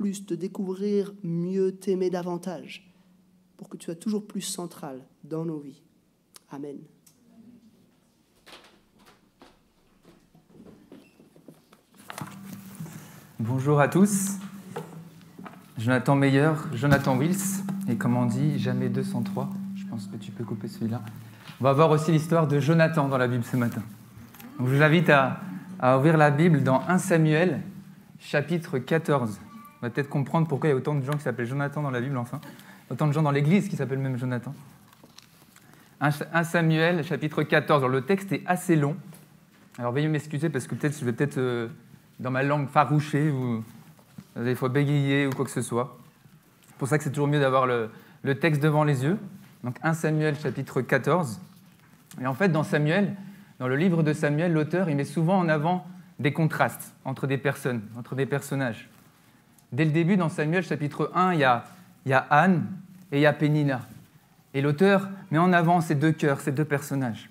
plus te découvrir, mieux t'aimer davantage, pour que tu sois toujours plus central dans nos vies. Amen. Bonjour à tous. Jonathan Meyer, Jonathan Wills, et comme on dit, jamais 203. Je pense que tu peux couper celui-là. On va voir aussi l'histoire de Jonathan dans la Bible ce matin. Donc, je vous invite à ouvrir la Bible dans 1 Samuel, chapitre 14. On va peut-être comprendre pourquoi il y a autant de gens qui s'appellent Jonathan dans la Bible, enfin. Autant de gens dans l'Église qui s'appellent même Jonathan. 1 Samuel, chapitre 14. Alors, le texte est assez long. Alors, veuillez m'excuser parce que je vais peut-être dans ma langue faroucher ou des fois bégayer ou quoi que ce soit. C'est pour ça que c'est toujours mieux d'avoir le texte devant les yeux. Donc 1 Samuel, chapitre 14. Et en fait, dans le livre de Samuel, l'auteur il met souvent en avant des contrastes entre des personnes, entre des personnages. Dès le début, dans Samuel, chapitre 1, il y a Anne et il y a Pénina. Et l'auteur met en avant ces deux cœurs, ces deux personnages.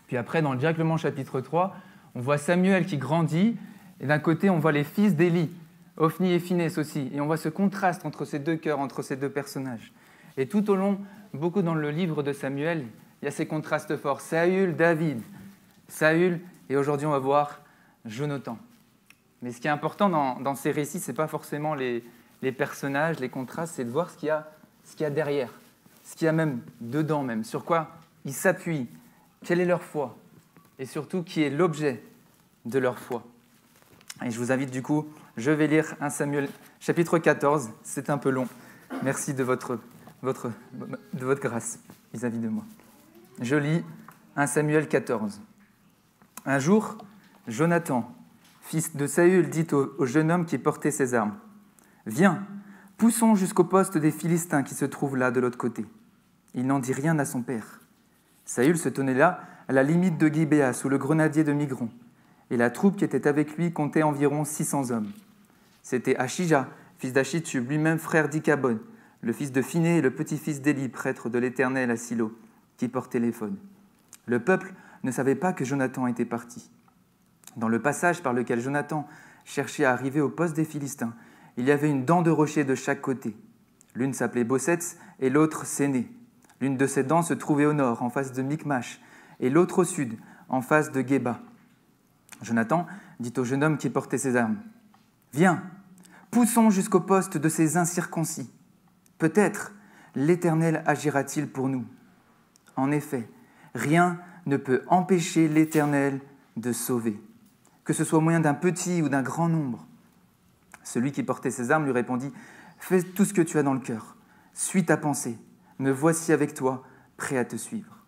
Puis après, directement chapitre 3, on voit Samuel qui grandit, et d'un côté, on voit les fils d'Élie, Ophni et Phinehas aussi. Et on voit ce contraste entre ces deux cœurs, entre ces deux personnages. Et tout au long, beaucoup dans le livre de Samuel, il y a ces contrastes forts. Saül, David, Saül, et aujourd'hui, on va voir Jonathan. Mais ce qui est important dans ces récits, ce n'est pas forcément les personnages, les contrastes, c'est de voir ce qu'il y a derrière, ce qu'il y a même dedans, même, sur quoi ils s'appuient, quelle est leur foi, et surtout, qui est l'objet de leur foi. Et je vous invite du coup, je vais lire 1 Samuel, chapitre 14, c'est un peu long. Merci de votre grâce vis-à-vis de moi. Je lis 1 Samuel 14. Un jour, Jonathan, fils de Saül, dit au jeune homme qui portait ses armes, « Viens, poussons jusqu'au poste des Philistins qui se trouve là de l'autre côté. » Il n'en dit rien à son père. Saül se tenait là, à la limite de Gibéa, sous le grenadier de Migron. Et la troupe qui était avec lui comptait environ 600 hommes. C'était Achija, fils d'Achitub, lui-même frère d'Ikabod, le fils de Phinehas et le petit-fils d'Élie, prêtre de l'Éternel à Silo, qui portait l'éphod. Le peuple ne savait pas que Jonathan était parti. Dans le passage par lequel Jonathan cherchait à arriver au poste des Philistins, il y avait une dent de rocher de chaque côté. L'une s'appelait Bossetz et l'autre Séné. L'une de ces dents se trouvait au nord, en face de Micmash, et l'autre au sud, en face de Géba. Jonathan dit au jeune homme qui portait ses armes, « Viens, poussons jusqu'au poste de ces incirconcis. Peut-être l'Éternel agira-t-il pour nous. En effet, rien ne peut empêcher l'Éternel de sauver, que ce soit au moyen d'un petit ou d'un grand nombre. » Celui qui portait ses armes lui répondit, « Fais tout ce que tu as dans le cœur, suis ta pensée, me voici avec toi, prêt à te suivre. »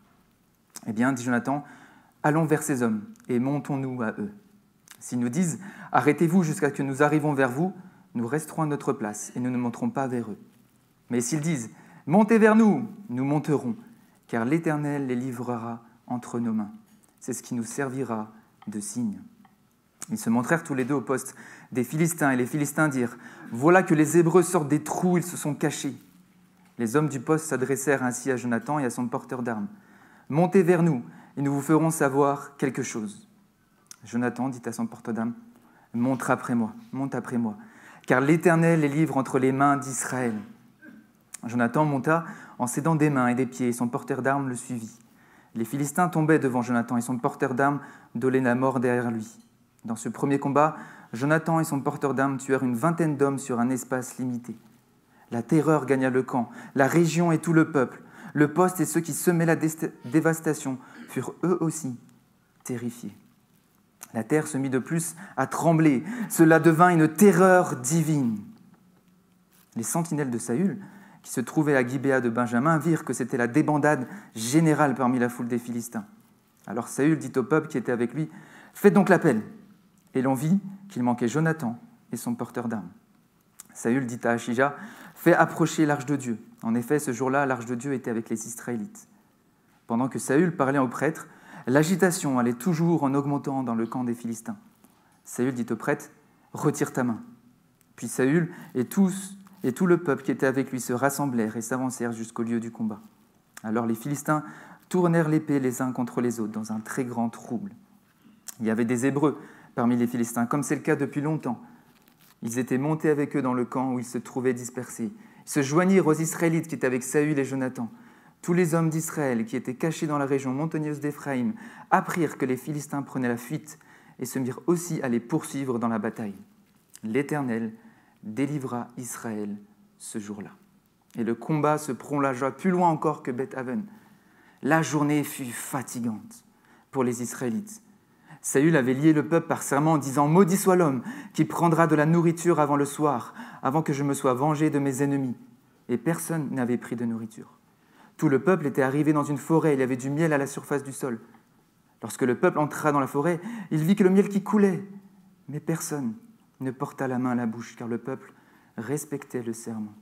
Eh bien, dit Jonathan, allons vers ces hommes et montons-nous à eux. S'ils nous disent « Arrêtez-vous jusqu'à ce que nous arrivions vers vous », nous resterons à notre place et nous ne monterons pas vers eux. Mais s'ils disent « Montez vers nous », nous monterons, car l'Éternel les livrera entre nos mains. C'est ce qui nous servira de signe. Ils se montrèrent tous les deux au poste des Philistins, et les Philistins dirent « Voilà que les Hébreux sortent des trous, ils se sont cachés. » Les hommes du poste s'adressèrent ainsi à Jonathan et à son porteur d'armes. « Montez vers nous, et nous vous ferons savoir quelque chose. » Jonathan dit à son porteur d'armes, « Monte après moi, car l'Éternel les livre entre les mains d'Israël. » Jonathan monta en s'aidant des mains et des pieds, et son porteur d'armes le suivit. Les Philistins tombaient devant Jonathan, et son porteur d'armes donnait la mort derrière lui. Dans ce premier combat, Jonathan et son porteur d'armes tuèrent une vingtaine d'hommes sur un espace limité. La terreur gagna le camp, la région et tout le peuple. Le poste et ceux qui semaient la dévastation furent eux aussi terrifiés. La terre se mit de plus à trembler. Cela devint une terreur divine. Les sentinelles de Saül, qui se trouvaient à Gibéa de Benjamin, virent que c'était la débandade générale parmi la foule des Philistins. Alors Saül dit au peuple qui était avec lui, « Faites donc l'appel !» Et l'on vit qu'il manquait Jonathan et son porteur d'armes. Saül dit à Achija, « Fais approcher l'arche de Dieu. » En effet, ce jour-là, l'arche de Dieu était avec les Israélites. Pendant que Saül parlait au prêtre, l'agitation allait toujours en augmentant dans le camp des Philistins. Saül dit au prêtre, « Retire ta main. » Puis Saül et tout le peuple qui était avec lui se rassemblèrent et s'avancèrent jusqu'au lieu du combat. Alors les Philistins tournèrent l'épée les uns contre les autres dans un très grand trouble. Il y avait des Hébreux parmi les Philistins, comme c'est le cas depuis longtemps. Ils étaient montés avec eux dans le camp où ils se trouvaient dispersés. Ils se joignirent aux Israélites qui étaient avec Saül et Jonathan. Tous les hommes d'Israël qui étaient cachés dans la région montagneuse d'Éphraïm apprirent que les Philistins prenaient la fuite et se mirent aussi à les poursuivre dans la bataille. L'Éternel délivra Israël ce jour-là. Et le combat se prolongea plus loin encore que Beth-Aven. La journée fut fatigante pour les Israélites. Saül avait lié le peuple par serment en disant « Maudit soit l'homme qui prendra de la nourriture avant le soir, avant que je me sois vengé de mes ennemis. » Et personne n'avait pris de nourriture. Tout le peuple était arrivé dans une forêt, il y avait du miel à la surface du sol. Lorsque le peuple entra dans la forêt, il vit que le miel qui coulait. Mais personne ne porta la main à la bouche, car le peuple respectait le serment.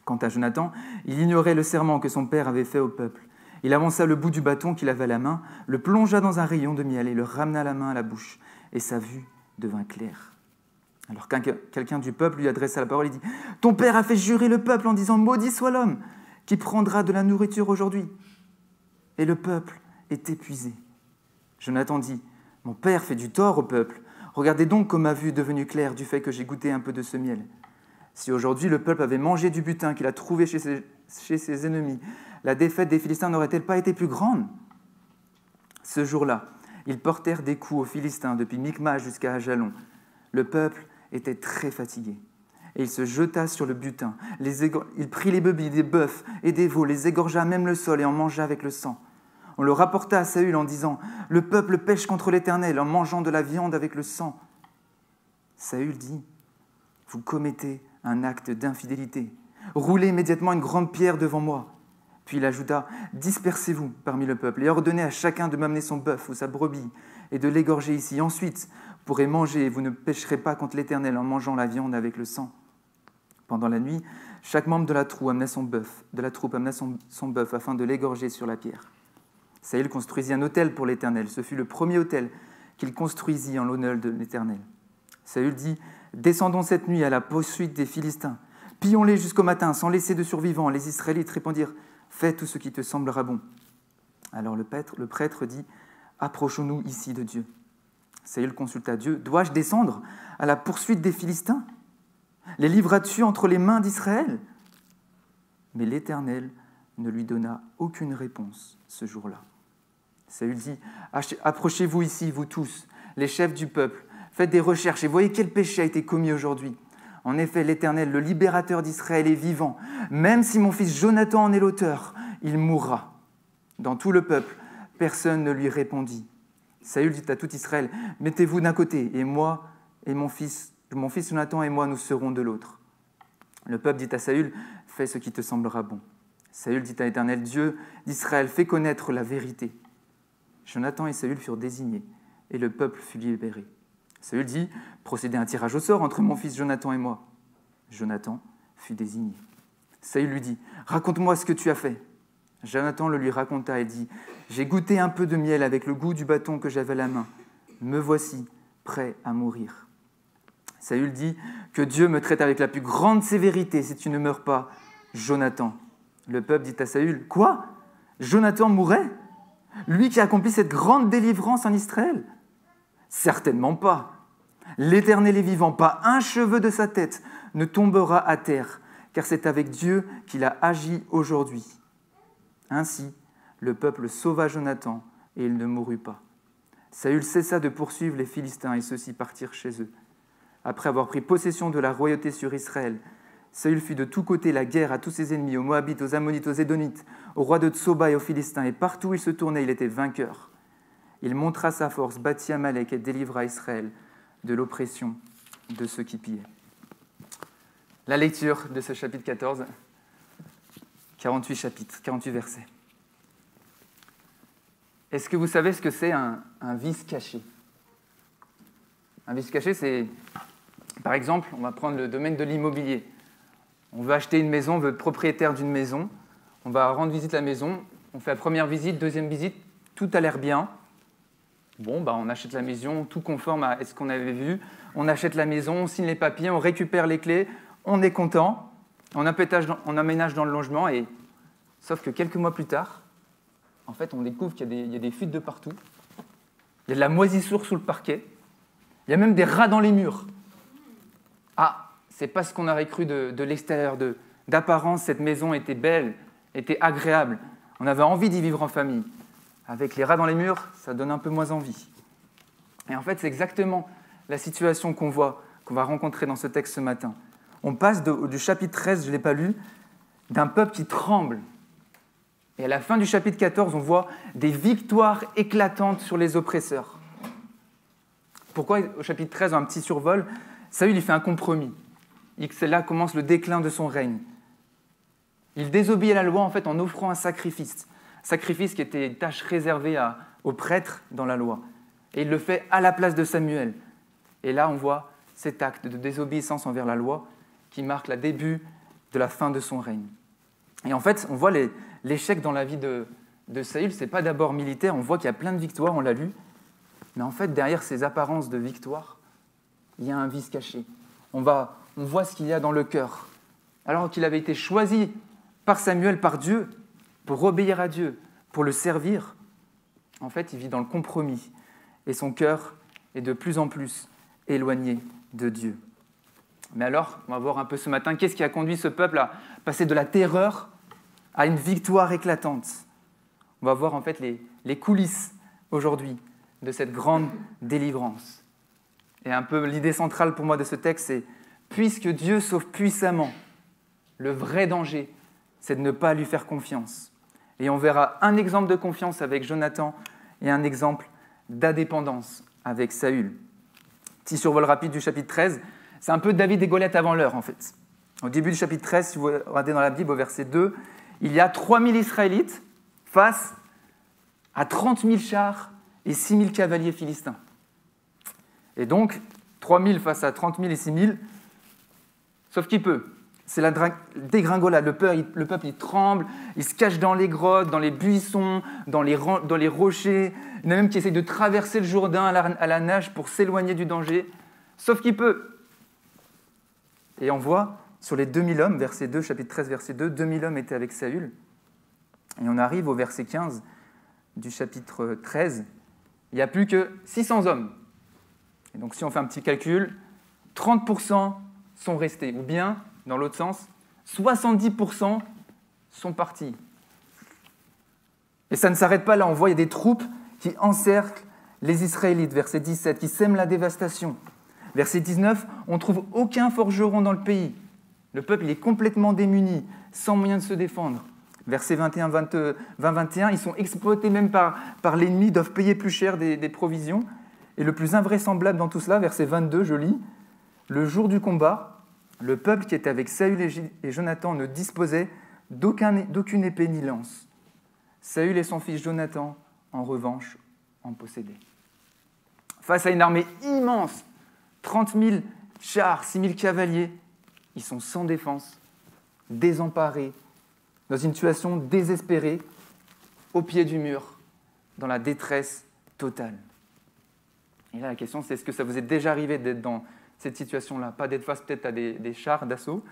Quant à Jonathan, il ignorait le serment que son père avait fait au peuple. Il avança le bout du bâton qu'il avait à la main, le plongea dans un rayon de miel et le ramena la main à la bouche, et sa vue devint claire. Alors quelqu'un du peuple lui adressa la parole et dit « Ton père a fait jurer le peuple en disant « Maudit soit l'homme qui prendra de la nourriture aujourd'hui. » Et le peuple est épuisé. Jonathan dit « Mon père fait du tort au peuple. Regardez donc comme ma vue est devenue claire du fait que j'ai goûté un peu de ce miel. Si aujourd'hui le peuple avait mangé du butin qu'il a trouvé chez ses ennemis, la défaite des Philistins n'aurait-elle pas été plus grande ?» Ce jour-là, ils portèrent des coups aux Philistins depuis Michmash jusqu'à Ajalon. Le peuple était très fatigué. Et il se jeta sur le butin. Il prit les brebis, des bœufs et des veaux, les égorgea même le sol et en mangea avec le sang. On le rapporta à Saül en disant « Le peuple pêche contre l'Éternel en mangeant de la viande avec le sang. » Saül dit « Vous commettez un acte d'infidélité. Roulez immédiatement une grande pierre devant moi. » Puis il ajouta « Dispersez-vous parmi le peuple et ordonnez à chacun de m'amener son bœuf ou sa brebis et de l'égorger ici. Ensuite, vous pourrez manger et vous ne pécherez pas contre l'Éternel en mangeant la viande avec le sang. » Pendant la nuit, chaque membre de la troupe amena son bœuf afin de l'égorger sur la pierre. Saül construisit un autel pour l'Éternel. Ce fut le premier autel qu'il construisit en l'honneur de l'Éternel. Saül dit « Descendons cette nuit à la poursuite des Philistins. Pillons-les jusqu'au matin, sans laisser de survivants. » Les Israélites répondirent « Fais tout ce qui te semblera bon. » Alors le prêtre dit « Approchons-nous ici de Dieu. » Saül consulta Dieu « Dois-je descendre à la poursuite des Philistins ? Les livras-tu entre les mains d'Israël ?» Mais l'Éternel ne lui donna aucune réponse ce jour-là. Saül dit « Approchez-vous ici, vous tous, les chefs du peuple, faites des recherches et voyez quel péché a été commis aujourd'hui. En effet, l'Éternel, le libérateur d'Israël, est vivant. Même si mon fils Jonathan en est l'auteur, il mourra. » Dans tout le peuple, personne ne lui répondit. Saül dit à tout Israël « Mettez-vous d'un côté, et moi et mon fils Jonathan et moi, nous serons de l'autre. » Le peuple dit à Saül « Fais ce qui te semblera bon. » Saül dit à l'Éternel, Dieu d'Israël, fais connaître la vérité. Jonathan et Saül furent désignés, et le peuple fut libéré. Saül dit, procédez à un tirage au sort entre mon fils Jonathan et moi. Jonathan fut désigné. Saül lui dit, raconte-moi ce que tu as fait. Jonathan le lui raconta et dit, j'ai goûté un peu de miel avec le goût du bâton que j'avais à la main. Me voici prêt à mourir. Saül dit, que Dieu me traite avec la plus grande sévérité si tu ne meurs pas, Jonathan. Le peuple dit à Saül, quoi ? Jonathan mourrait ? Lui qui a accompli cette grande délivrance en Israël ? Certainement pas. L'Éternel est vivant, pas un cheveu de sa tête ne tombera à terre, car c'est avec Dieu qu'il a agi aujourd'hui. Ainsi, le peuple sauva Jonathan et il ne mourut pas. Saül cessa de poursuivre les Philistins et ceux-ci partirent chez eux. Après avoir pris possession de la royauté sur Israël, Saül fit de tous côtés la guerre à tous ses ennemis, aux Moabites, aux Ammonites, aux Édonites, aux rois de Tsoba et aux Philistins, et partout où il se tournait, il était vainqueur. Il montra sa force, battit Amalek et délivra Israël de l'oppression de ceux qui pillaient. La lecture de ce chapitre 14, 48 chapitres, 48 versets. Est-ce que vous savez ce que c'est un vice caché ? Un vice caché, c'est, par exemple, on va prendre le domaine de l'immobilier. On veut acheter une maison, on veut être propriétaire d'une maison, on va rendre visite à la maison, on fait la première visite, deuxième visite, tout a l'air bien. Bon, on achète la maison, tout conforme à ce qu'on avait vu. On achète la maison, on signe les papiers, on récupère les clés, on est content, on aménage dans le logement, et sauf que quelques mois plus tard, en fait, on découvre qu'il y a des fuites de partout. Il y a de la moisissure sous le parquet. Il y a même des rats dans les murs. Ah, c'est pas ce qu'on aurait cru de l'extérieur. D'apparence, cette maison était belle, était agréable. On avait envie d'y vivre en famille. Avec les rats dans les murs, ça donne un peu moins envie. Et en fait, c'est exactement la situation qu'on va rencontrer dans ce texte ce matin. On passe du chapitre 13, je ne l'ai pas lu, d'un peuple qui tremble. Et à la fin du chapitre 14, on voit des victoires éclatantes sur les oppresseurs. Pourquoi, au chapitre 13, un petit survol, Saül il fait un compromis. C'est là commence le déclin de son règne. Il désobéit à la loi en fait, en offrant un sacrifice qui était une tâche réservée aux prêtres dans la loi. Et il le fait à la place de Samuel. Et là, on voit cet acte de désobéissance envers la loi qui marque le début de la fin de son règne. Et en fait, on voit l'échec dans la vie de Saül, ce n'est pas d'abord militaire, on voit qu'il y a plein de victoires, on l'a lu, mais en fait, derrière ces apparences de victoire, il y a un vice caché. On voit ce qu'il y a dans le cœur. Alors qu'il avait été choisi par Samuel, par Dieu, pour obéir à Dieu, pour le servir, en fait, il vit dans le compromis. Et son cœur est de plus en plus éloigné de Dieu. Mais alors, on va voir un peu ce matin, qu'est-ce qui a conduit ce peuple à passer de la terreur à une victoire éclatante. On va voir en fait les coulisses aujourd'hui de cette grande délivrance. Et un peu l'idée centrale pour moi de ce texte, c'est puisque Dieu sauve puissamment, le vrai danger, c'est de ne pas lui faire confiance. Et on verra un exemple de confiance avec Jonathan et un exemple d'indépendance avec Saül. Petit survol rapide du chapitre 13, c'est un peu David et Goliath avant l'heure en fait. Au début du chapitre 13, si vous regardez dans la Bible, au verset 2, il y a 3000 Israélites face à 30 000 chars et 6 000 cavaliers philistins. Et donc, 3000 face à 30 000 et 6 000, sauf qu'il peut. C'est la dégringolade. Le peuple, il tremble, il se cache dans les grottes, dans les buissons, dans les rochers. Il y en a même qui essayent de traverser le Jourdain à la nage pour s'éloigner du danger. Sauf qu'il peut. Et on voit, sur les 2000 hommes, verset 2, chapitre 13, verset 2, 2000 hommes étaient avec Saül. Et on arrive au verset 15 du chapitre 13. Il n'y a plus que 600 hommes. Et donc si on fait un petit calcul, 30% sont restés. Ou bien, dans l'autre sens, 70% sont partis. Et ça ne s'arrête pas là. On voit, il y a des troupes qui encerclent les Israélites. Verset 17, qui sèment la dévastation. Verset 19, on ne trouve aucun forgeron dans le pays. Le peuple il est complètement démuni, sans moyen de se défendre. Verset 21, 21, ils sont exploités même par l'ennemi, doivent payer plus cher des provisions. Et le plus invraisemblable dans tout cela, verset 22, je lis, « Le jour du combat, le peuple qui était avec Saül et Jonathan ne disposait d'aucune épée ni lance. Saül et son fils Jonathan, en revanche, en possédaient. » Face à une armée immense, 30 000 chars, 6 000 cavaliers, ils sont sans défense, désemparés, dans une situation désespérée, au pied du mur, dans la détresse totale. Et là, la question, c'est est-ce que ça vous est déjà arrivé d'être dans cette situation-là? Pas d'être face peut-être à des chars d'assaut,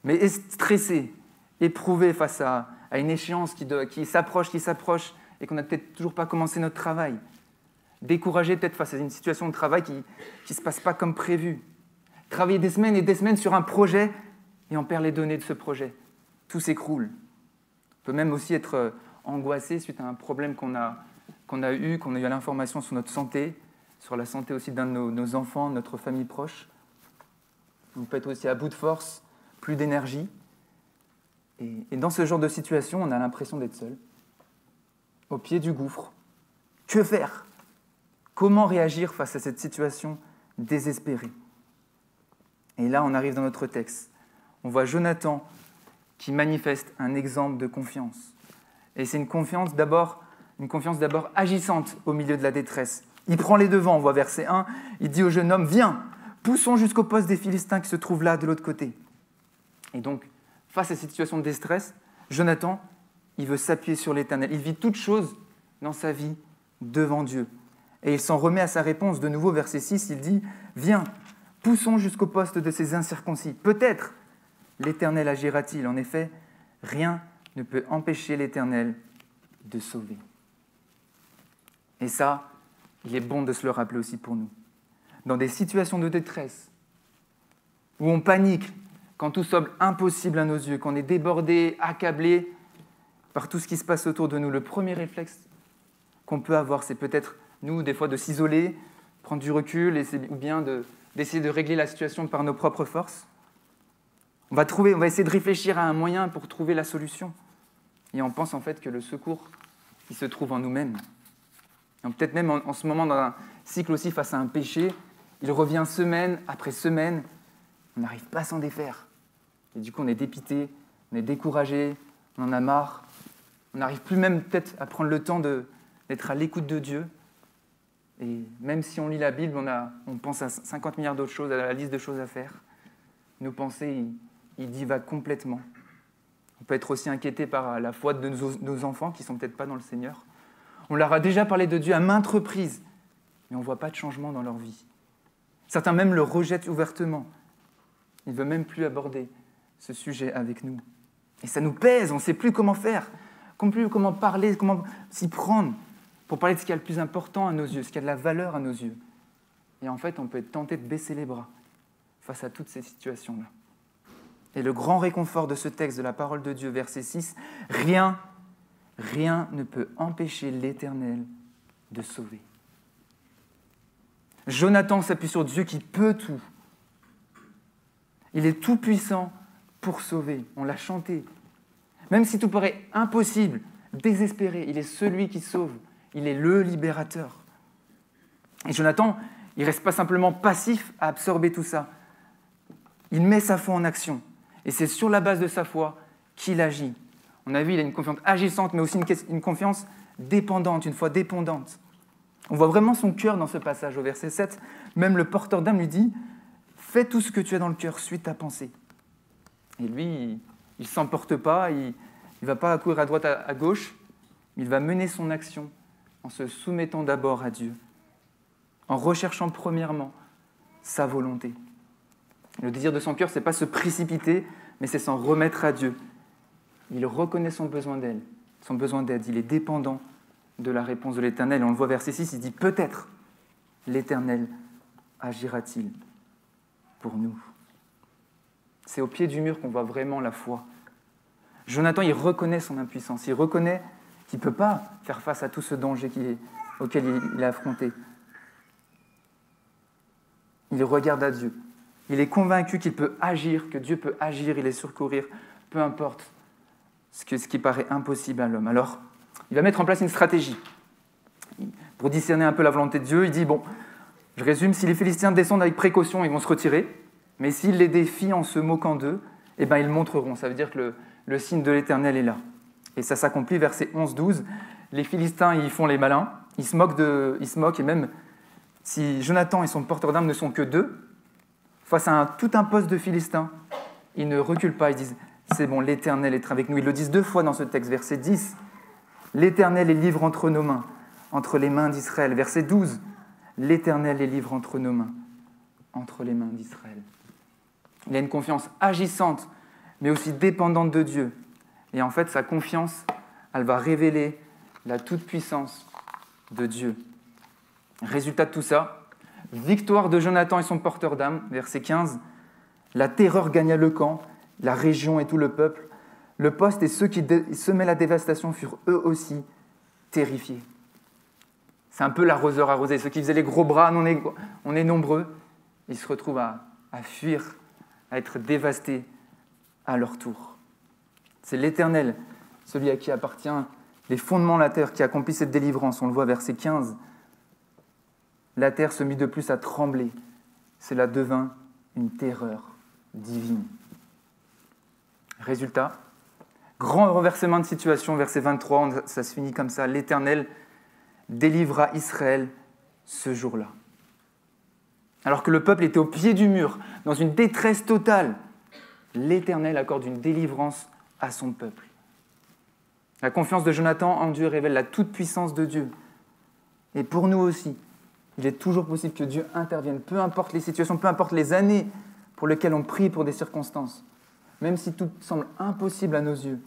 mais stressé, éprouvé face à une échéance qui s'approche, et qu'on n'a peut-être toujours pas commencé notre travail. Découragé peut-être face à une situation de travail qui ne se passe pas comme prévu. Travailler des semaines et des semaines sur un projet, et on perd les données de ce projet. Tout s'écroule. On peut même aussi être angoissé suite à un problème qu'on a eu à l'information sur notre santé, sur la santé aussi d'un de nos enfants, notre famille proche. On peut être aussi à bout de force, plus d'énergie. Et dans ce genre de situation, on a l'impression d'être seul, au pied du gouffre. Que faire? Comment réagir face à cette situation désespérée? Et là, on arrive dans notre texte. On voit Jonathan qui manifeste un exemple de confiance. Et c'est une confiance d'abord agissante au milieu de la détresse. Il prend les devants, on voit verset 1, il dit au jeune homme, « Viens, poussons jusqu'au poste des Philistins qui se trouvent là, de l'autre côté. » Et donc, face à cette situation de détresse, Jonathan, il veut s'appuyer sur l'Éternel. Il vit toute chose dans sa vie devant Dieu. Et il s'en remet à sa réponse. De nouveau, verset 6, il dit, « Viens, poussons jusqu'au poste de ces incirconcis. Peut-être l'Éternel agira-t-il. En effet, rien ne peut empêcher l'Éternel de sauver. » Et ça, il est bon de se le rappeler aussi pour nous. Dans des situations de détresse, où on panique, quand tout semble impossible à nos yeux, qu'on est débordé, accablé par tout ce qui se passe autour de nous, le premier réflexe qu'on peut avoir, c'est peut-être, nous, des fois, de s'isoler, prendre du recul, ou bien d'essayer de régler la situation par nos propres forces. On va essayer de réfléchir à un moyen pour trouver la solution. Et on pense en fait que le secours, il se trouve en nous-mêmes. Et peut-être même en ce moment, dans un cycle aussi face à un péché, il revient semaine après semaine, on n'arrive pas à s'en défaire. Et du coup, on est dépité, on est découragé, on en a marre. On n'arrive plus même peut-être à prendre le temps d'être à l'écoute de Dieu. Et même si on lit la Bible, on pense à 50 milliards d'autres choses, à la liste de choses à faire. Nos pensées, ils divaguent complètement. On peut être aussi inquiété par la foi de nos enfants qui ne sont peut-être pas dans le Seigneur. On leur a déjà parlé de Dieu à maintes reprises, mais on ne voit pas de changement dans leur vie. Certains même le rejettent ouvertement. Ils ne veulent même plus aborder ce sujet avec nous. Et ça nous pèse, on ne sait plus comment faire, comment parler, comment s'y prendre pour parler de ce qui est le plus important à nos yeux, ce qui a de la valeur à nos yeux. Et en fait, on peut être tenté de baisser les bras face à toutes ces situations-là. Et le grand réconfort de ce texte, de la parole de Dieu, verset 6, « Rien ne peut empêcher l'Éternel de sauver. » Jonathan s'appuie sur Dieu qui peut tout. Il est tout-puissant pour sauver. On l'a chanté. Même si tout paraît impossible, désespéré, il est celui qui sauve. Il est le libérateur. Et Jonathan, il ne reste pas simplement passif à absorber tout ça. Il met sa foi en action. Et c'est sur la base de sa foi qu'il agit. On a vu, il a une confiance agissante, mais aussi une confiance dépendante, une foi dépendante. On voit vraiment son cœur dans ce passage, au verset 7. Même le porteur d'âme lui dit « Fais tout ce que tu as dans le cœur, suis ta pensée. » Et lui, il ne s'emporte pas, il ne va pas courir à droite, à gauche, mais il va mener son action en se soumettant d'abord à Dieu, en recherchant premièrement sa volonté. Le désir de son cœur, ce n'est pas se précipiter, mais c'est s'en remettre à Dieu. Il reconnaît son besoin d'aide, il est dépendant de la réponse de l'Éternel. Et on le voit verset 6, il dit « Peut-être l'Éternel agira-t-il pour nous ?» C'est au pied du mur qu'on voit vraiment la foi. Jonathan, il reconnaît son impuissance, il reconnaît qu'il ne peut pas faire face à tout ce danger auquel il est affronté. Il regarde à Dieu. Il est convaincu qu'il peut agir, que Dieu peut agir et les secourir, peu importe ce qui paraît impossible à l'homme. Alors, il va mettre en place une stratégie. Pour discerner un peu la volonté de Dieu, il dit, bon, je résume, si les Philistins descendent avec précaution, ils vont se retirer, mais s'ils les défient en se moquant d'eux, eh ben, ils montreront. Ça veut dire que le signe de l'Éternel est là. Et ça s'accomplit, versets 11-12. Les Philistins, ils font les malins, ils se moquent, et même si Jonathan et son porteur d'armes ne sont que deux, face à tout un poste de Philistins, ils ne reculent pas, ils disent « C'est bon, l'Éternel est avec nous ». Ils le disent 2 fois dans ce texte, verset 10. « L'Éternel est libre entre nos mains, entre les mains d'Israël ». Verset 12. « L'Éternel est libre entre nos mains, entre les mains d'Israël ». Il a une confiance agissante, mais aussi dépendante de Dieu. Et en fait, sa confiance, elle va révéler la toute-puissance de Dieu. Résultat de tout ça, victoire de Jonathan et son porteur d'âme, verset 15. La terreur gagna le camp, la région et tout le peuple. Le poste et ceux qui semaient la dévastation furent eux aussi terrifiés. C'est un peu l'arroseur arrosé. Ceux qui faisaient les gros bras, on est nombreux, ils se retrouvent à fuir, à être dévastés à leur tour. C'est l'Éternel, celui à qui appartient les fondements de la terre, qui accomplit cette délivrance. On le voit, verset 15. La terre se mit de plus à trembler. Cela devint une terreur divine. Résultat, grand renversement de situation, verset 23, ça se finit comme ça. L'Éternel délivra Israël ce jour-là. Alors que le peuple était au pied du mur, dans une détresse totale, l'Éternel accorde une délivrance à son peuple. La confiance de Jonathan en Dieu révèle la toute-puissance de Dieu. Et pour nous aussi, il est toujours possible que Dieu intervienne, peu importe les situations, peu importe les années pour lesquelles on prie pour des circonstances. Même si tout semble impossible à nos yeux,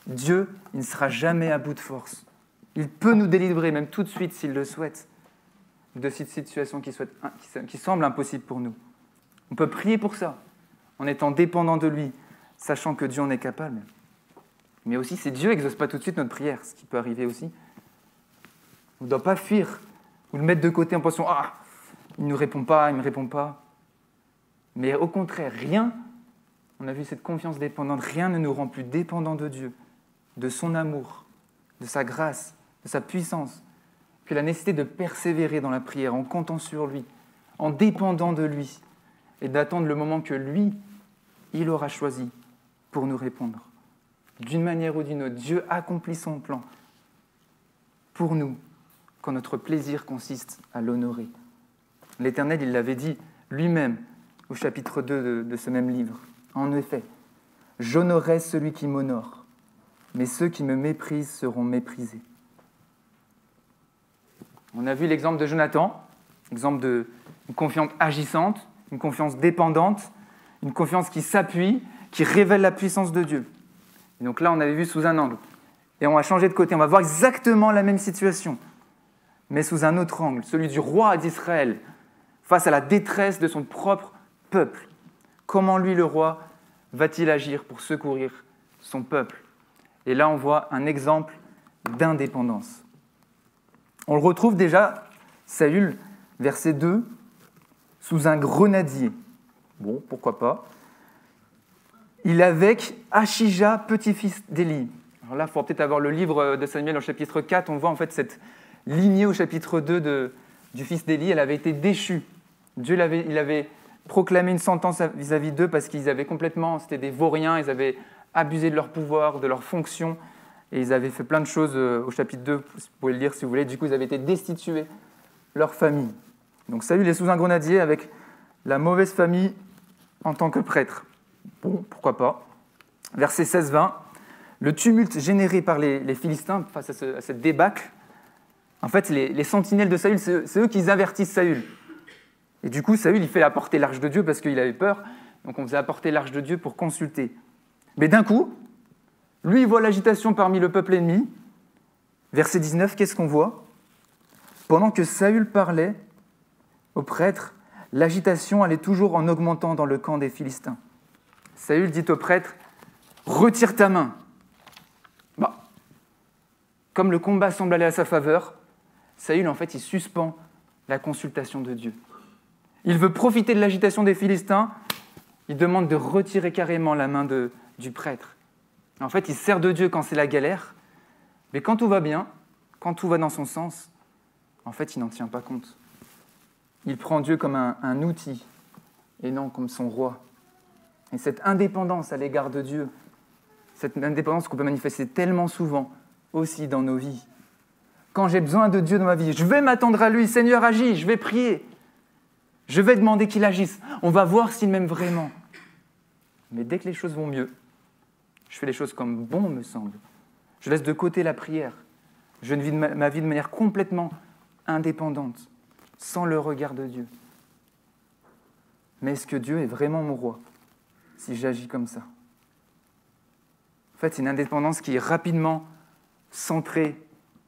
Dieu, il ne sera jamais à bout de force. Il peut nous délivrer, même tout de suite s'il le souhaite, de cette situation qui semble impossible pour nous. On peut prier pour ça. en étant dépendant de lui, sachant que Dieu en est capable. Mais aussi, si Dieu n'exauce pas tout de suite notre prière, ce qui peut arriver aussi, on ne doit pas fuir ou le mettre de côté en pensant « Ah, il ne nous répond pas, il ne me répond pas ». Mais au contraire, rien, on a vu cette confiance dépendante, rien ne nous rend plus dépendants de Dieu, de son amour, de sa grâce, de sa puissance, que la nécessité de persévérer dans la prière en comptant sur lui, en dépendant de lui, et d'attendre le moment que lui, il aura choisi pour nous répondre. D'une manière ou d'une autre, Dieu accomplit son plan pour nous, quand notre plaisir consiste à l'honorer. L'Éternel, il l'avait dit lui-même au chapitre 2 de ce même livre. En effet, j'honorerai celui qui m'honore, mais ceux qui me méprisent seront méprisés. On a vu l'exemple de Jonathan, exemple d'une confiance agissante, une confiance dépendante, une confiance qui s'appuie, qui révèle la puissance de Dieu. Et donc là, on avait vu sous un angle. Et on va changer de côté, on va voir exactement la même situation, mais sous un autre angle, celui du roi d'Israël, face à la détresse de son propre peuple. Comment lui, le roi, va-t-il agir pour secourir son peuple? Et là, on voit un exemple d'indépendance. On le retrouve déjà, Saül, verset 2, sous un grenadier. Bon, pourquoi pas. Il est avec Achija, petit-fils d'Élie. Alors là, il faudra peut-être avoir le livre de Samuel au chapitre 4. On voit en fait cette lignée au chapitre 2 du fils d'Élie. Elle avait été déchue. Dieu il avait proclamé une sentence vis-à-vis d'eux parce qu'ils avaient complètement, c'était des vauriens, ils avaient abusé de leur pouvoir, de leur fonction, et ils avaient fait plein de choses au chapitre 2, vous pouvez le lire si vous voulez. Du coup, ils avaient été destitués, leur famille. Donc Saül est sous un grenadier avec la mauvaise famille en tant que prêtre. Bon, pourquoi pas. Verset 16-20, le tumulte généré par les Philistins face à cette débâcle, en fait, les sentinelles de Saül, c'est eux qui avertissent Saül. Et du coup, Saül, il fait apporter l'arche de Dieu parce qu'il avait peur. Donc on faisait apporter l'arche de Dieu pour consulter. Mais d'un coup, lui, il voit l'agitation parmi le peuple ennemi. Verset 19, qu'est-ce qu'on voit? Pendant que Saül parlait au prêtre, l'agitation allait toujours en augmentant dans le camp des Philistins. Saül dit au prêtre, « Retire ta main !» Comme le combat semble aller à sa faveur, Saül, en fait, il suspend la consultation de Dieu. Il veut profiter de l'agitation des Philistins. Il demande de retirer carrément la main du prêtre. En fait, il sert de Dieu quand c'est la galère, mais quand tout va bien, quand tout va dans son sens, en fait, il n'en tient pas compte. Il prend Dieu comme un outil et non comme son roi. Et cette indépendance à l'égard de Dieu, cette indépendance qu'on peut manifester tellement souvent aussi dans nos vies. Quand j'ai besoin de Dieu dans ma vie, je vais m'attendre à lui. Seigneur, agis, je vais prier. Je vais demander qu'il agisse. On va voir s'il m'aime vraiment. Mais dès que les choses vont mieux, je fais les choses comme bon me semble. Je laisse de côté la prière. Je vis ma vie de manière complètement indépendante, sans le regard de Dieu. Mais est-ce que Dieu est vraiment mon roi, si j'agis comme ça? En fait, c'est une indépendance qui est rapidement centrée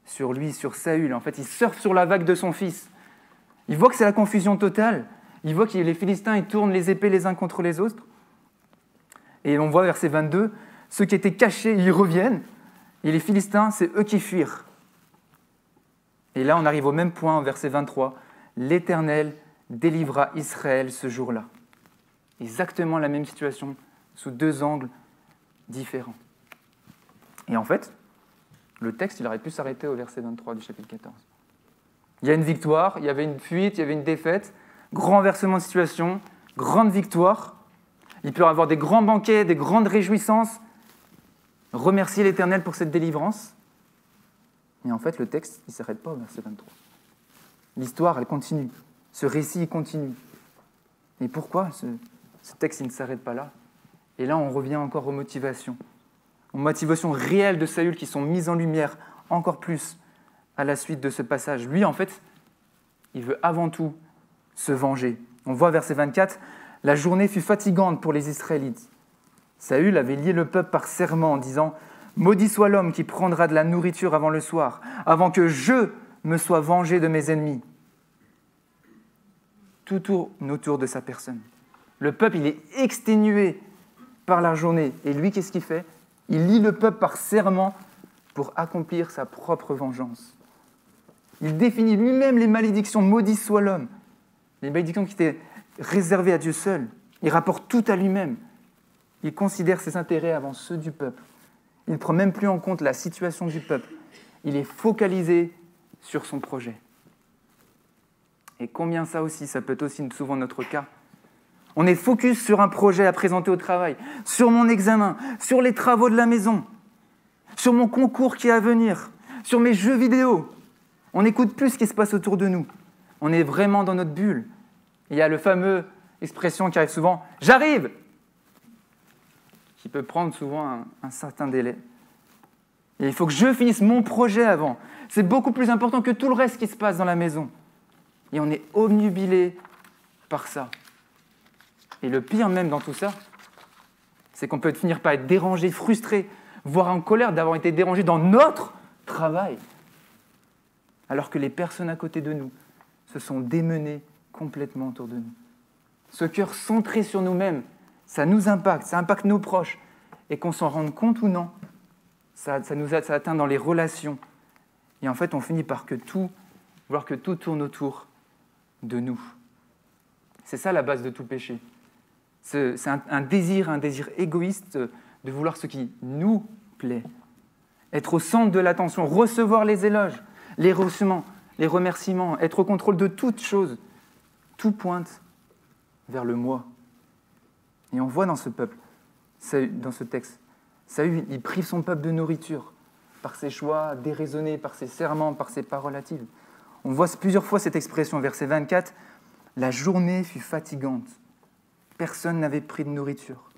sur lui, sur Saül. En fait, il surfe sur la vague de son fils. Il voit que c'est la confusion totale. Il voit que les Philistins ils tournent les épées les uns contre les autres. Et on voit verset 22, ceux qui étaient cachés, ils reviennent. Et les Philistins, c'est eux qui fuirent. Et là, on arrive au même point, au verset 23. L'Éternel délivra Israël ce jour-là. Exactement la même situation, sous deux angles différents. Et en fait, le texte, il aurait pu s'arrêter au verset 23 du chapitre 14. Il y a une victoire, il y avait une fuite, il y avait une défaite, grand renversement de situation, grande victoire. Il peut y avoir des grands banquets, des grandes réjouissances. Remercier l'Éternel pour cette délivrance. Mais en fait, le texte, il ne s'arrête pas au verset 23. L'histoire, elle continue. Ce récit, il continue. Et pourquoi ce texte, il ne s'arrête pas là? Et là, on revient encore aux motivations réelles de Saül qui sont mises en lumière encore plus à la suite de ce passage. Lui, en fait, il veut avant tout se venger. On voit verset 24, « La journée fut fatigante pour les Israélites. Saül avait lié le peuple par serment en disant « Maudit soit l'homme qui prendra de la nourriture avant le soir, avant que je me sois vengé de mes ennemis. » Tout tourne autour de sa personne. Le peuple, il est exténué par la journée. Et lui, qu'est-ce qu'il fait? Il lie le peuple par serment pour accomplir sa propre vengeance. Il définit lui-même les malédictions. Maudit soit l'homme. Les malédictions qui étaient réservées à Dieu seul. Il rapporte tout à lui-même. Il considère ses intérêts avant ceux du peuple. Il ne prend même plus en compte la situation du peuple. Il est focalisé sur son projet. Et combien ça aussi, ça peut être aussi souvent notre cas. On est focus sur un projet à présenter au travail, sur mon examen, sur les travaux de la maison, sur mon concours qui est à venir, sur mes jeux vidéo. On n'écoute plus ce qui se passe autour de nous. On est vraiment dans notre bulle. Il y a le fameux expression qui arrive souvent « j'arrive !» qui peut prendre souvent un certain délai. Et il faut que je finisse mon projet avant. C'est beaucoup plus important que tout le reste qui se passe dans la maison. Et on est obnubilé par ça. Et le pire même dans tout ça, c'est qu'on peut finir par être dérangé, frustré, voire en colère d'avoir été dérangé dans notre travail, alors que les personnes à côté de nous se sont démenées complètement autour de nous. Ce cœur centré sur nous-mêmes, ça nous impacte, ça impacte nos proches, et qu'on s'en rende compte ou non, ça atteint dans les relations. Et en fait, on finit par voir que tout tourne autour de nous. C'est ça la base de tout péché. C'est un désir égoïste de vouloir ce qui nous plaît. Être au centre de l'attention, recevoir les éloges, les remerciements, être au contrôle de toute chose. Tout pointe vers le moi. Et on voit dans ce peuple, dans ce texte, Saül, il prive son peuple de nourriture par ses choix déraisonnés, par ses serments, par ses paroles hâtives. On voit plusieurs fois cette expression, verset 24, « La journée fut fatigante, personne n'avait pris de nourriture. »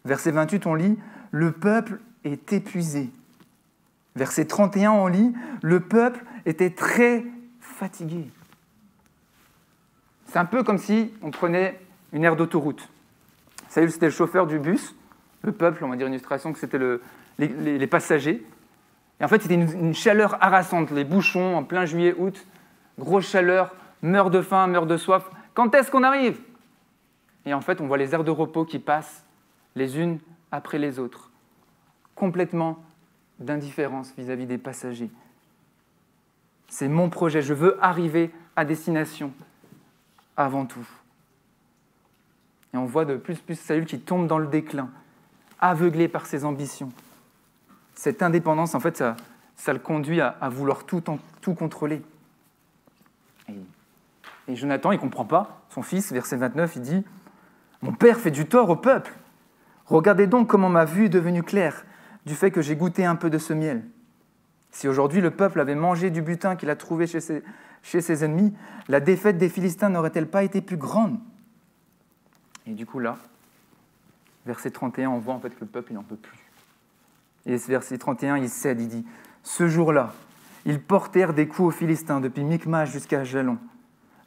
Verset 28, on lit, « Le peuple est épuisé. » Verset 31, on lit, « Le peuple était très fatigué. » C'est un peu comme si on prenait une aire d'autoroute. Saül, c'était le chauffeur du bus. Le peuple, on va dire une illustration, que c'était les passagers. Et en fait, c'était une chaleur harassante. Les bouchons, en plein juillet, août, grosse chaleur, meurt de faim, meurt de soif. Quand est-ce qu'on arrive? Et en fait, on voit les aires de repos qui passent les unes après les autres. Complètement d'indifférence vis-à-vis des passagers. C'est mon projet, je veux arriver à destination avant tout. Et on voit de plus en plus Saül qui tombe dans le déclin, aveuglé par ses ambitions. Cette indépendance, en fait, ça le conduit à vouloir tout contrôler. Et Jonathan, il ne comprend pas. Son fils, verset 29, il dit « Mon père fait du tort au peuple. Regardez donc comment ma vue est devenue claire du fait que j'ai goûté un peu de ce miel. Si aujourd'hui le peuple avait mangé du butin qu'il a trouvé chez ses ennemis, la défaite des Philistins n'aurait-elle pas été plus grande ?» Et du coup là, verset 31, on voit en fait que le peuple, il n'en peut plus. Et verset 31, il cède, il dit « Ce jour-là, ils portèrent des coups aux Philistins depuis Michmash jusqu'à Jalon.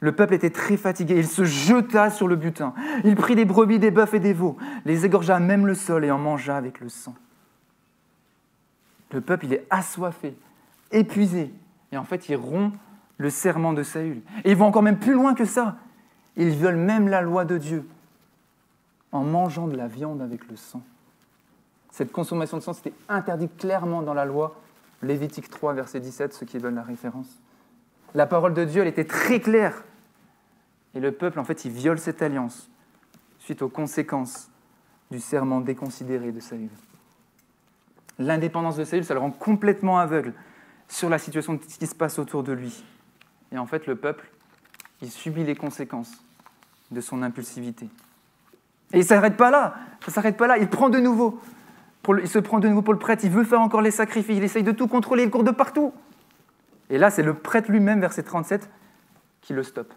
Le peuple était très fatigué, il se jeta sur le butin. Il prit des brebis, des bœufs et des veaux, les égorgea même le sol et en mangea avec le sang. » Le peuple, il est assoiffé, épuisé. Et en fait, il rompt le serment de Saül. Et ils vont encore même plus loin que ça. Ils violent même la loi de Dieu en mangeant de la viande avec le sang. Cette consommation de sang, c'était interdit clairement dans la loi. Lévitique 3, verset 17, ceux qui veulent la référence. La parole de Dieu, elle était très claire. Et le peuple, en fait, il viole cette alliance suite aux conséquences du serment déconsidéré de Saül. L'indépendance de Saül, ça le rend complètement aveugle sur la situation de ce qui se passe autour de lui. Et en fait, le peuple, il subit les conséquences de son impulsivité. Et il ne s'arrête pas là. Il prend de nouveau. Il se prend de nouveau pour le prêtre. Il veut faire encore les sacrifices. Il essaye de tout contrôler. Il court de partout. Et là, c'est le prêtre lui-même, verset 37, qui le stoppe.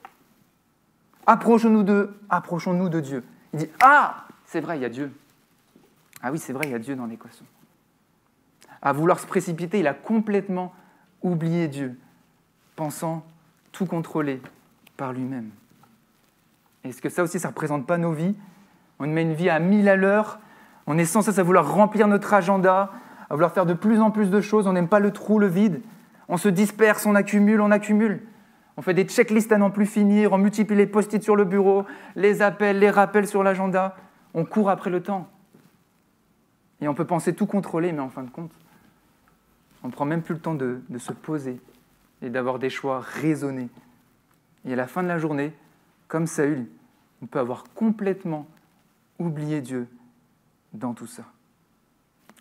Approchons-nous de Dieu. Il dit « Ah, c'est vrai, il y a Dieu. Ah oui, c'est vrai, il y a Dieu dans l'équation. » À vouloir se précipiter, il a complètement oublié Dieu, pensant tout contrôler par lui-même. Est-ce que ça aussi, ça ne représente pas nos vies? On met une vie à 1000 à l'heure, on est sans cesse à vouloir remplir notre agenda, à vouloir faire de plus en plus de choses, on n'aime pas le trou, le vide, on se disperse, on accumule. On fait des checklists à n'en plus finir, on multiplie les post-it sur le bureau, les appels, les rappels sur l'agenda. On court après le temps. Et on peut penser tout contrôler, mais en fin de compte, on ne prend même plus le temps de se poser et d'avoir des choix raisonnés. Et à la fin de la journée, comme Saül, on peut avoir complètement oublié Dieu dans tout ça.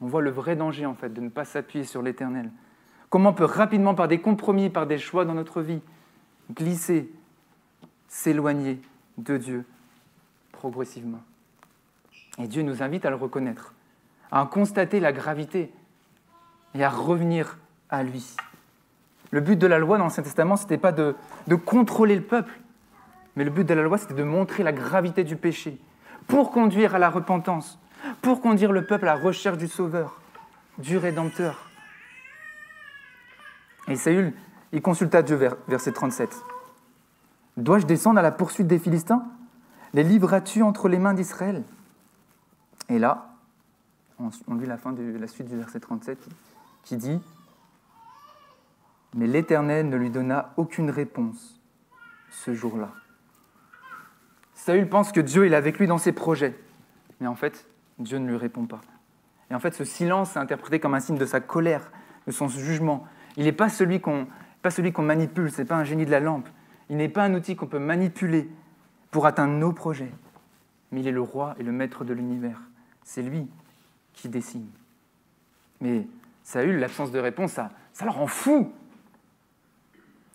On voit le vrai danger, en fait, de ne pas s'appuyer sur l'Éternel. Comment on peut rapidement, par des compromis, par des choix dans notre vie, glisser, s'éloigner de Dieu progressivement. Et Dieu nous invite à le reconnaître, à constater la gravité et à revenir à lui. Le but de la loi dans l'Ancien Testament, ce n'était pas de contrôler le peuple, mais le but de la loi, c'était de montrer la gravité du péché, pour conduire à la repentance, pour conduire le peuple à la recherche du Sauveur, du Rédempteur. Et Saül, il consulta Dieu, verset 37. « Dois-je descendre à la poursuite des Philistins? Les livreras-tu entre les mains d'Israël ?» Et là, on lit la suite du verset 37 qui dit « Mais l'Éternel ne lui donna aucune réponse ce jour-là. » Saül pense que Dieu est avec lui dans ses projets, mais en fait, Dieu ne lui répond pas. Et en fait, ce silence est interprété comme un signe de sa colère, de son jugement. Il n'est pas celui qu'on manipule, ce n'est pas un génie de la lampe. Il n'est pas un outil qu'on peut manipuler pour atteindre nos projets. Mais il est le roi et le maître de l'univers. C'est lui qui décide. Mais Saül, l'absence de réponse, ça le rend fou.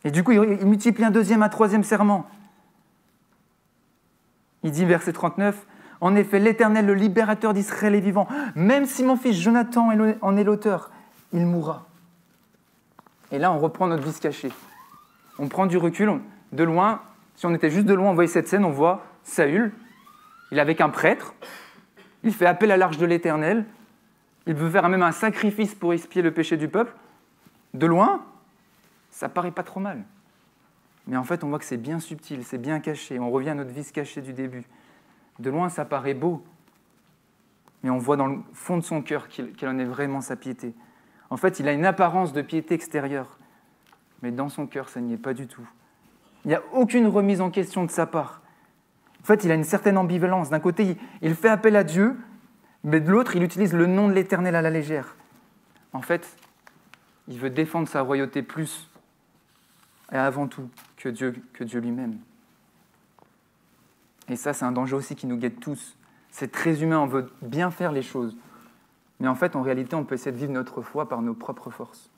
Et du coup, il multiplie un deuxième, un troisième serment. Il dit, verset 39, « En effet, l'Éternel, le libérateur d'Israël est vivant. Même si mon fils Jonathan en est l'auteur, il mourra. » Et là, on reprend notre vice caché. On prend du recul, de loin. Si on était juste de loin, on voyait cette scène, on voit Saül, il est avec un prêtre, il fait appel à l'arche de l'Éternel, il veut faire même un sacrifice pour expier le péché du peuple. De loin, ça paraît pas trop mal. Mais en fait, on voit que c'est bien subtil, c'est bien caché. On revient à notre vice caché du début. De loin, ça paraît beau. Mais on voit dans le fond de son cœur quelle en est vraiment sa piété. En fait, il a une apparence de piété extérieure. Mais dans son cœur, ça n'y est pas du tout. Il n'y a aucune remise en question de sa part. En fait, il a une certaine ambivalence. D'un côté, il fait appel à Dieu, mais de l'autre, il utilise le nom de l'Éternel à la légère. En fait, il veut défendre sa royauté plus et avant tout que Dieu lui-même. Et ça, c'est un danger aussi qui nous guette tous. C'est très humain, on veut bien faire les choses. Mais en fait, en réalité, on peut essayer de vivre notre foi par nos propres forces.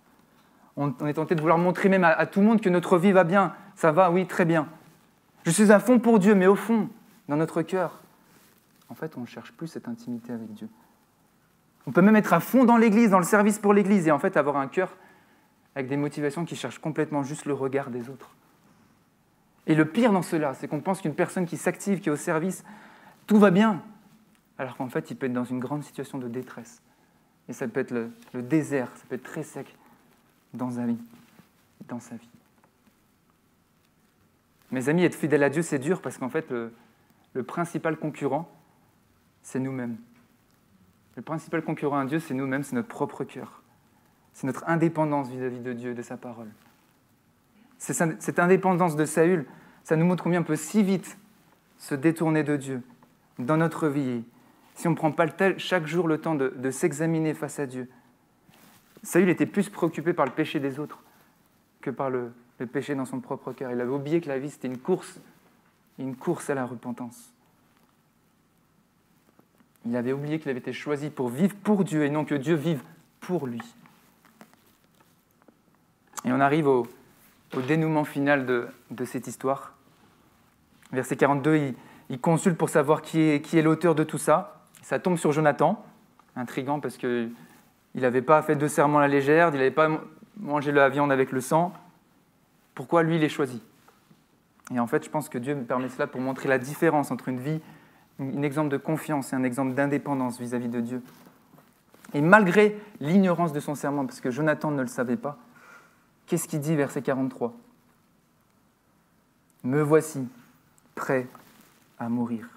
On est tenté de vouloir montrer même à tout le monde que notre vie va bien. Ça va, oui, très bien. Je suis à fond pour Dieu, mais au fond, dans notre cœur, en fait, on ne cherche plus cette intimité avec Dieu. On peut même être à fond dans l'Église, dans le service pour l'Église, et en fait avoir un cœur avec des motivations qui cherchent complètement juste le regard des autres. Et le pire dans cela, c'est qu'on pense qu'une personne qui s'active, qui est au service, tout va bien, alors qu'en fait, il peut être dans une grande situation de détresse. Et ça peut être le désert, ça peut être très sec dans sa vie. Mes amis, être fidèle à Dieu, c'est dur parce qu'en fait, le principal concurrent, c'est nous-mêmes. Le principal concurrent à Dieu, c'est nous-mêmes, c'est notre propre cœur. C'est notre indépendance vis-à-vis de Dieu et de sa parole. C'est cette indépendance de Saül, ça nous montre combien on peut si vite se détourner de Dieu dans notre vie. Si on ne prend pas chaque jour le temps de s'examiner face à Dieu. Saül était plus préoccupé par le péché des autres que par le péché dans son propre cœur. Il avait oublié que la vie, c'était une course à la repentance. Il avait oublié qu'il avait été choisi pour vivre pour Dieu et non que Dieu vive pour lui. Et on arrive au dénouement final de cette histoire. Verset 42, il consulte pour savoir qui est l'auteur de tout ça. Ça tombe sur Jonathan, intriguant parce qu'il n'avait pas fait de serment à la légère, il n'avait pas mangé la viande avec le sang. Pourquoi lui, il est choisi? Et en fait, je pense que Dieu me permet cela pour montrer la différence entre une vie, un exemple de confiance et un exemple d'indépendance vis-à-vis de Dieu. Et malgré l'ignorance de son serment, parce que Jonathan ne le savait pas, qu'est-ce qu'il dit, verset 43 ? « Me voici, prêt à mourir. »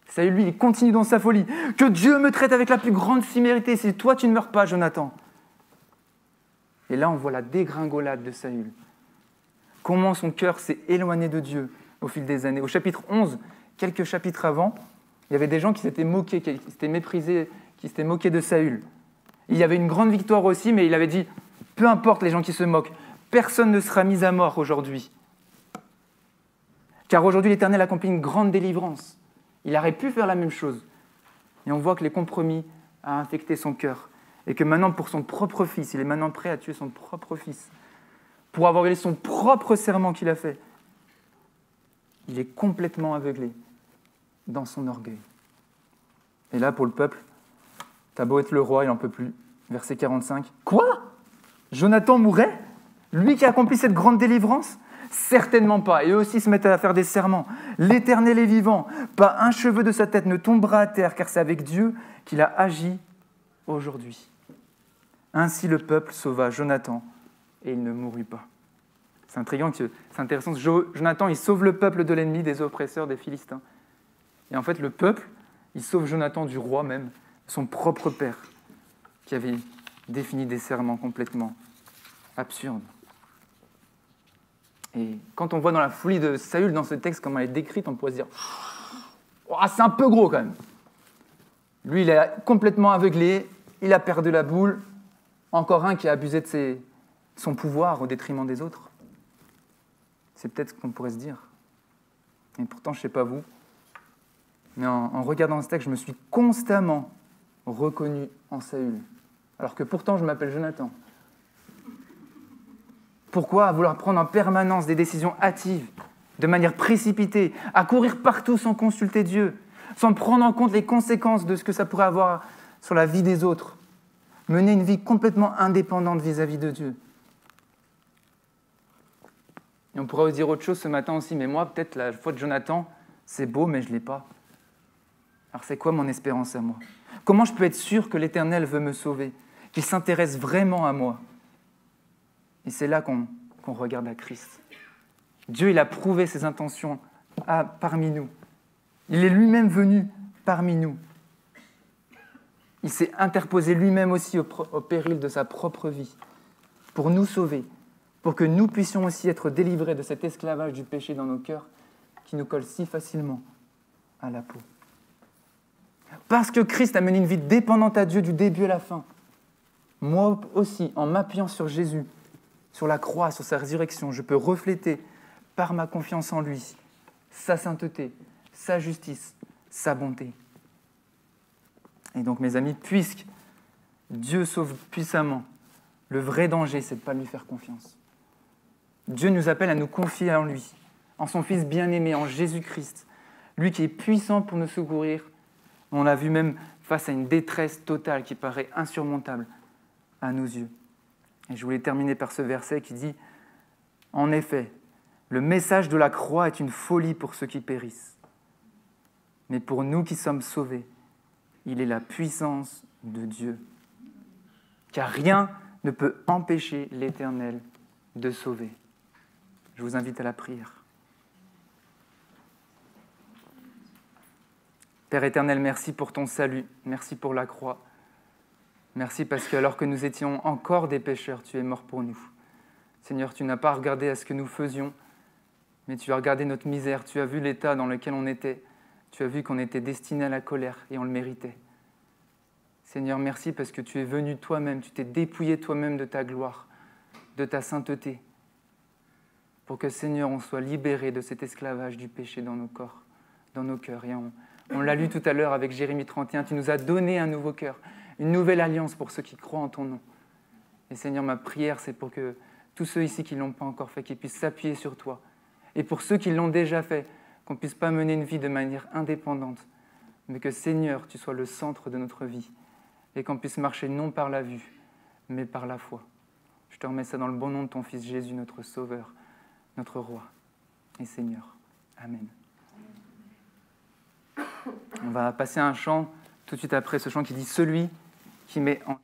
Saül, lui, il continue dans sa folie. « Que Dieu me traite avec la plus grande sévérité si toi, tu ne meurs pas, Jonathan. » Et là, on voit la dégringolade de Saül. comment son cœur s'est éloigné de Dieu au fil des années. Au chapitre 11, quelques chapitres avant, il y avait des gens qui s'étaient moqués, qui s'étaient méprisés, qui s'étaient moqués de Saül. Il y avait une grande victoire aussi, mais il avait dit « Peu importe les gens qui se moquent, personne ne sera mis à mort aujourd'hui. » Car aujourd'hui, l'Éternel accomplit une grande délivrance. Il aurait pu faire la même chose. Et on voit que les compromis ont infecté son cœur. Et que maintenant, pour son propre fils, il est maintenant prêt à tuer son propre fils. Pour avoir violé son propre serment qu'il a fait. Il est complètement aveuglé dans son orgueil. Et là, pour le peuple, t'as beau être le roi, il n'en peut plus. Verset 45. Quoi ? Jonathan mourrait ? Lui qui a accompli cette grande délivrance ? Certainement pas. Et eux aussi se mettent à faire des serments. L'Éternel est vivant. Pas un cheveu de sa tête ne tombera à terre, car c'est avec Dieu qu'il a agi aujourd'hui. Ainsi le peuple sauva Jonathan, et il ne mourut pas. C'est intriguant, c'est intéressant. Jonathan, il sauve le peuple de l'ennemi, des oppresseurs, des Philistins. Et en fait, le peuple, il sauve Jonathan du roi même, son propre père, qui avait défini des serments complètement absurdes. Et quand on voit dans la folie de Saül, dans ce texte, comment elle est décrite, on pourrait se dire oh, c'est un peu gros quand même. Lui, il est complètement aveuglé, il a perdu la boule. Encore un qui a abusé de son pouvoir au détriment des autres. C'est peut-être ce qu'on pourrait se dire. Et pourtant, je ne sais pas vous, mais en regardant ce texte, je me suis constamment reconnu en Saül. Alors que pourtant, je m'appelle Jonathan. Pourquoi vouloir prendre en permanence des décisions hâtives, de manière précipitée, à courir partout sans consulter Dieu, sans prendre en compte les conséquences de ce que ça pourrait avoir sur la vie des autres, mener une vie complètement indépendante vis-à-vis de Dieu. Et on pourrait dire autre chose ce matin aussi, mais moi, peut-être la foi de Jonathan, c'est beau, mais je ne l'ai pas. Alors c'est quoi mon espérance à moi ? Comment je peux être sûr que l'Éternel veut me sauver, qu'il s'intéresse vraiment à moi ? Et c'est là qu'on regarde à Christ. Dieu, il a prouvé ses intentions parmi nous. Il est lui-même venu parmi nous. Il s'est interposé lui-même aussi au péril de sa propre vie pour nous sauver, pour que nous puissions aussi être délivrés de cet esclavage du péché dans nos cœurs qui nous colle si facilement à la peau. Parce que Christ a mené une vie dépendante à Dieu du début à la fin, moi aussi, en m'appuyant sur Jésus, sur la croix, sur sa résurrection, je peux refléter par ma confiance en lui sa sainteté, sa justice, sa bonté. Et donc, mes amis, puisque Dieu sauve puissamment, le vrai danger, c'est de ne pas lui faire confiance. Dieu nous appelle à nous confier en lui, en son Fils bien-aimé, en Jésus-Christ, lui qui est puissant pour nous secourir. On l'a vu même face à une détresse totale qui paraît insurmontable à nos yeux. Et je voulais terminer par ce verset qui dit « En effet, le message de la croix est une folie pour ceux qui périssent. Mais pour nous qui sommes sauvés, il est la puissance de Dieu. Car rien ne peut empêcher l'Éternel de sauver. » Je vous invite à la prière. Père éternel, merci pour ton salut, merci pour la croix. Merci parce que alors que nous étions encore des pécheurs, tu es mort pour nous. Seigneur, tu n'as pas regardé à ce que nous faisions, mais tu as regardé notre misère, tu as vu l'état dans lequel on était, tu as vu qu'on était destiné à la colère et on le méritait. Seigneur, merci parce que tu es venu toi-même, tu t'es dépouillé toi-même de ta gloire, de ta sainteté, pour que, Seigneur, on soit libéré de cet esclavage du péché dans nos corps, dans nos cœurs. Et on l'a lu tout à l'heure avec Jérémie 31, tu nous as donné un nouveau cœur, une nouvelle alliance pour ceux qui croient en ton nom. Et Seigneur, ma prière, c'est pour que tous ceux ici qui ne l'ont pas encore fait, qu'ils puissent s'appuyer sur toi. Et pour ceux qui l'ont déjà fait, qu'on ne puisse pas mener une vie de manière indépendante, mais que, Seigneur, tu sois le centre de notre vie et qu'on puisse marcher non par la vue, mais par la foi. Je te remets ça dans le bon nom de ton Fils Jésus, notre Sauveur, notre Roi et Seigneur. Amen. On va passer à un chant tout de suite après ce chant qui dit « Celui qui met en... »